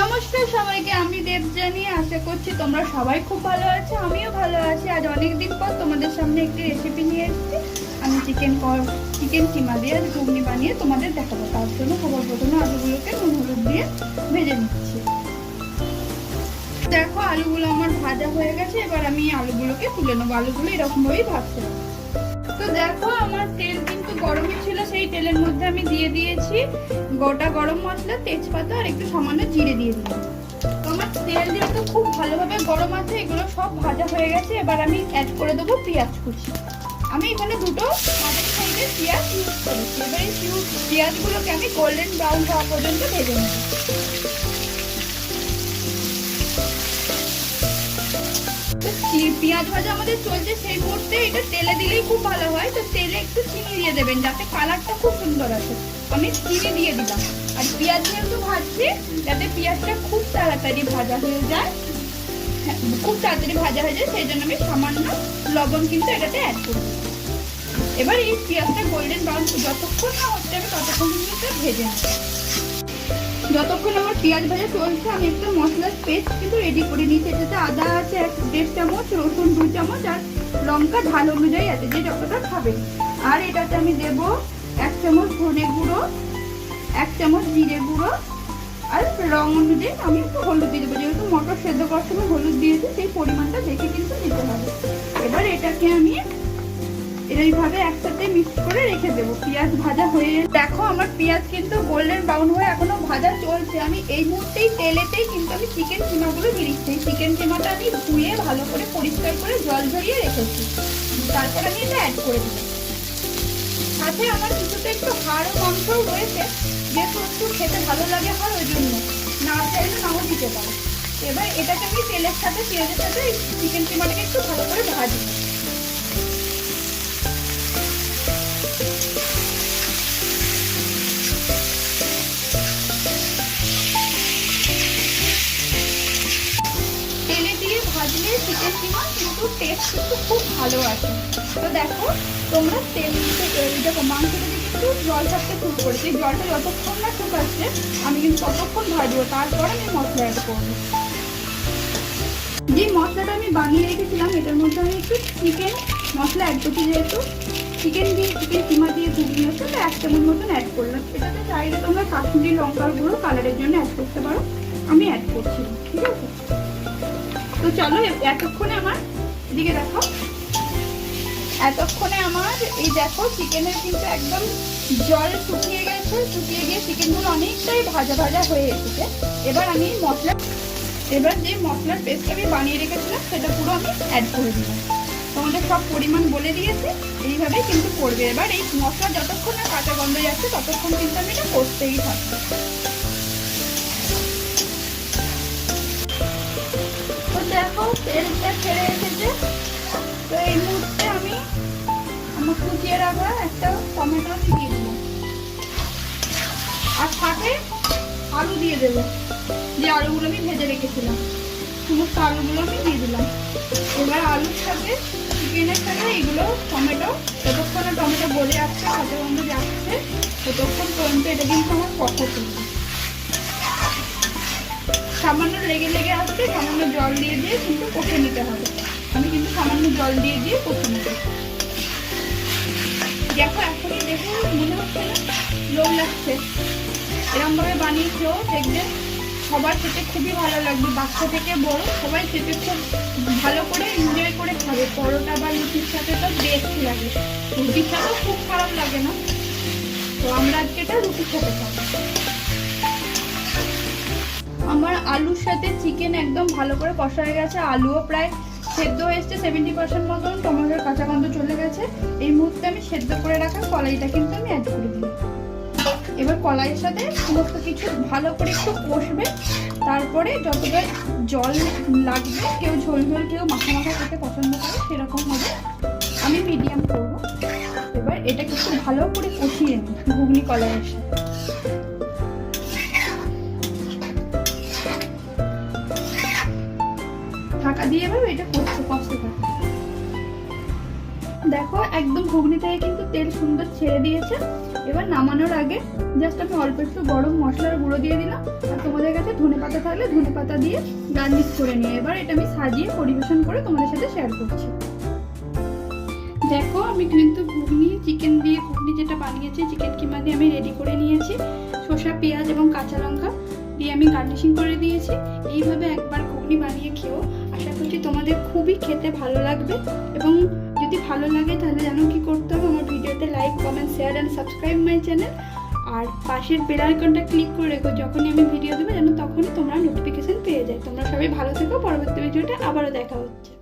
নমস্কার সবাইকে, আমি দেবযানী। আশা করছি তোমরা সবাই খুব ভালো আছো, আমিও ভালো আছি। আজ অনেকদিন পর তোমাদের সামনে একটি রেসিপি নিয়ে এসেছি। আমি চিকেন কিমা দিয়ে ঘুগনি বানিয়ে তোমাদের দেখাবো। তার জন্য সবার প্রথমে আলুগুলোকে নুন হলুদ দিয়ে ভেজে নিচ্ছি। দেখো আলুগুলো আমার ভাজা হয়ে গেছে, এবার আমি আলুগুলোকে তুলে নেবো। আলুগুলো এরকমভাবেই ভাজতে হবে। তো দেখো আমার তেল কিন্তু গরমই ছিল, সেই তেলের মধ্যে আমি দিয়ে দিয়েছি গোটা গরম মশলা, তেজপাতা আর একটু সামান্য জিরে দিয়ে দিলাম। তো আমার তেল যেহেতু খুব ভালোভাবে গরম আছে, এগুলো সব ভাজা হয়ে গেছে। এবার আমি অ্যাড করে দেবো পেঁয়াজ কুচি। আমি এখানে দুটো মাঝারি সাইজের পেঁয়াজ ইউজ করেছি। এবার এই পেঁয়াজগুলোকে আমি গোল্ডেন ব্রাউন হওয়া পর্যন্ত ভেজে নেব। পেঁয়াজ ভাজা আমাদের চলছে, সেই মুহূর্তে এটা তেলে দিলেই খুব ভালো হয়। তো তেলে একটু চিনি দিয়ে দেবেন যাতে কালারটা খুব সুন্দর আসে। আমি চিনি দিয়ে দিলাম। আর পেঁয়াজ যেহেতু ভাজছি, যাতে পেঁয়াজটা খুব তাড়াতাড়ি ভাজা হয়ে যায়, সেই জন্য আমি সামান্য লবণ কিন্তু এটাতে অ্যাড করব। এবার এই পেঁয়াজটা গোল্ডেন ব্রাউন যতক্ষণ না হচ্ছে, আমি ততক্ষণ কিন্তু ভেজে নেব। যতক্ষণ আমার পেঁয়াজ ভাজা চলছে, আমি একটা মশলার পেস্ট কিন্তু রেডি করে নিয়েছি। এটাতে আদা আছে 1.5 চামচ, রসুন 2 চামচ আর লঙ্কা ঝাল অনুযায়ী আছে, যে যতটা খাবে। আর এটাতে আমি দেব 1 চামচ ধনে গুঁড়ো, 1 চামচ জিরে গুঁড়ো আর রং অনুযায়ী আমি একটু হলুদ দিয়ে দেবো। যেহেতু মটর সেদ্ধ করার সময় হলুদ দিয়েছি, সেই পরিমাণটা দেখে কিন্তু দিতে হবে। এবার এটাকে আমি এইভাবে একসাথে মিক্স করে রেখে দেবো। পেঁয়াজ ভাজা হয়ে দেখো আমার পেঁয়াজ কিন্তু গোল্ডেন ব্রাউন হয়ে এখনো ভাজা চলছে। আমি এই মুহূর্তেই তেলেতেই কিন্তু আমি চিকেন কিমাগুলো দিয়ে দিচ্ছি। চিকেন কিমাটা আমি ধুয়ে ভালো করে পরিষ্কার করে জল ঝরিয়ে রেখেছি। তারপর আমি এটা অ্যাড করে দিলাম। সাথে আমার কিছুটা একটু হাড় মাংসও রয়েছে, যেহেতু একটু খেতে ভালো লাগে হাড়, ওই জন্য না চাইলে নাও দিতে পারো। এবার এটাকে আমি তেলের সাথে পেঁয়াজের সাথে চিকেন কিমাটাকে একটু ভালো করে ভাজি। ভাজলে চিকেন কিমা কিন্তু টেস্ট কিন্তু খুব ভালো আসে। তো দেখো তোমরা তেল দেখো মাংসটা কিন্তু জল থাকতে শুরু করেছি। জলটা যতক্ষণ না শুকাচ্ছে, আমি কিন্তু ততক্ষণ ভাজবো। তারপর আমি মশলা অ্যাড করবো। যে মশলাটা আমি বানিয়ে রেখেছিলাম, এটার মধ্যে আমি একটু চিকেন মশলা অ্যাড করছি। যেহেতু চিকেন কিমা দিয়ে ঘুগনি হচ্ছে, তো 1 চামচ মতন অ্যাড করলাম। এটাতে চাইলে তোমরা কাশ্মীরি লঙ্কার গুঁড়ো কালারের জন্য অ্যাড করতে পারো, আমি অ্যাড করছি। ঠিক আছে, তো চলো এতক্ষণে আমার দিকে দেখো, এতক্ষণে আমার এই দেখো চিকেনের কিন্তু একদম জল শুকিয়ে গেছে। শুকিয়ে গিয়ে চিকেনগুলো অনেকটাই ভাজা ভাজা হয়ে এসেছে। এবার আমি যে মশলার পেস্ট আমি বানিয়ে রেখেছিলাম, সেটা পুরো আমি অ্যাড করে দিলাম। তোমাদের সব পরিমাণ বলে দিয়েছে, এইভাবে কিন্তু করবে। এবার এই মশলা যতক্ষণ না কাঁচা গন্ধ যাচ্ছে, ততক্ষণ কিন্তু আমি এটা করতেই থাকবো। দেখো তেলটা ছেড়ে এসেছে। তো এই মুহূর্তে আমি আমার কুচিয়ে রাখা একটা টমেটো দিয়ে দেবো, আর সাথে আলু দিয়ে দেবো। যে আলুগুলো আমি ভেজে রেখেছিলাম, সমস্ত আলুগুলো আমি দিয়ে দিলাম। এবার আলুর সাথে চিকেনের সাথে এগুলো টমেটো, যতক্ষণ না টমেটো গলে আসছে, কাঁচা গন্ধ যাচ্ছে, ততক্ষণ পর্যন্ত এটা কিন্তু আমার কষা চলবে। সামান্য লেগে আসছে, সামান্য জল দিয়ে কিন্তু কষে নিতে হবে। আমি কিন্তু সামান্য জল দিয়ে কষে নেব। দেখো এখনই দেখে মনে হচ্ছে না লোভ লাগছে? এরকম ভাবে বানিয়েছো, দেখবে সবার খেতে খুবই ভালো লাগবে। বাচ্চা থেকে বড় সবাই খেতে খুব ভালো করে এনজয় করে খাবে। পরোটা বা রুটির সাথে তো বেস্ট লাগে, রুটির সাথেও খুব খারাপ লাগে না। তো আমরা আজকে এটা রুটির সাথে খাবো। আমার আলুর সাথে চিকেন একদম ভালো করে কষা হয়ে গেছে। আলুও প্রায় সেদ্ধ হয়ে এসছে 70% মতন, টমেটোর কাঁচা গন্ধ চলে গেছে। এই মুহূর্তে আমি সেদ্ধ করে রাখা কলাইটা কিন্তু আমি অ্যাড করে দিই। এবার কলাইয়ের সাথে সমস্ত কিছু ভালো করে একটু কষবে। তারপরে যতটা জল লাগবে, কেউ ঝোল ঝোল, কেউ মাখা মাখা খেতে পছন্দ করে, সেরকম হবে। আমি মিডিয়াম করবো। এবার এটাকে একটু ভালো করে কষিয়ে নিই ঘুগনি কলাইয়ের সাথে। ঢাকা দিয়ে এবার এটা কষতে থাকে। দেখো একদম ঘুগনি থেকে কিন্তু তেল সুন্দর ছেড়ে দিয়েছে। এবার নামানোর আগে জাস্ট আমি অল্প একটু গরম মশলার গুঁড়ো দিয়ে দিলাম, আর তোমাদের কাছে ধনেপাতা থাকলে ধনেপাতা দিয়ে গার্নিশ করে নিয়ে এবার এটা আমি সাজিয়ে পরিবেশন করে তোমাদের সাথে শেয়ার করছি। দেখো আমি কিন্তু ঘুগনি চিকেন দিয়ে ঘুগনি যেটা বানিয়েছি চিকেন কিমা দিয়ে আমি রেডি করে নিয়েছি। শসা পেঁয়াজ এবং কাঁচা লঙ্কা দিয়ে আমি গার্নিশিং করে দিয়েছি। এইভাবে একবার ঘুগনি বানিয়ে খেও, আশা করছি তোমাদের খুবই খেতে ভালো লাগবে। এবং যদি ভালো লাগে তাহলে জানো কি করতে হবে, আমার ভিডিওতে like comment share and subscribe my channel. আর পাশের বেল আইকনটা ক্লিক করে রেখো, যখনই আমি ভিডিও দেবো যেন তখনই তোমরা নোটিফিকেশন পেয়ে যায়। তোমরা সবাই ভালো থেকো, পরবর্তী ভিডিওটা আবারও দেখা হচ্ছে।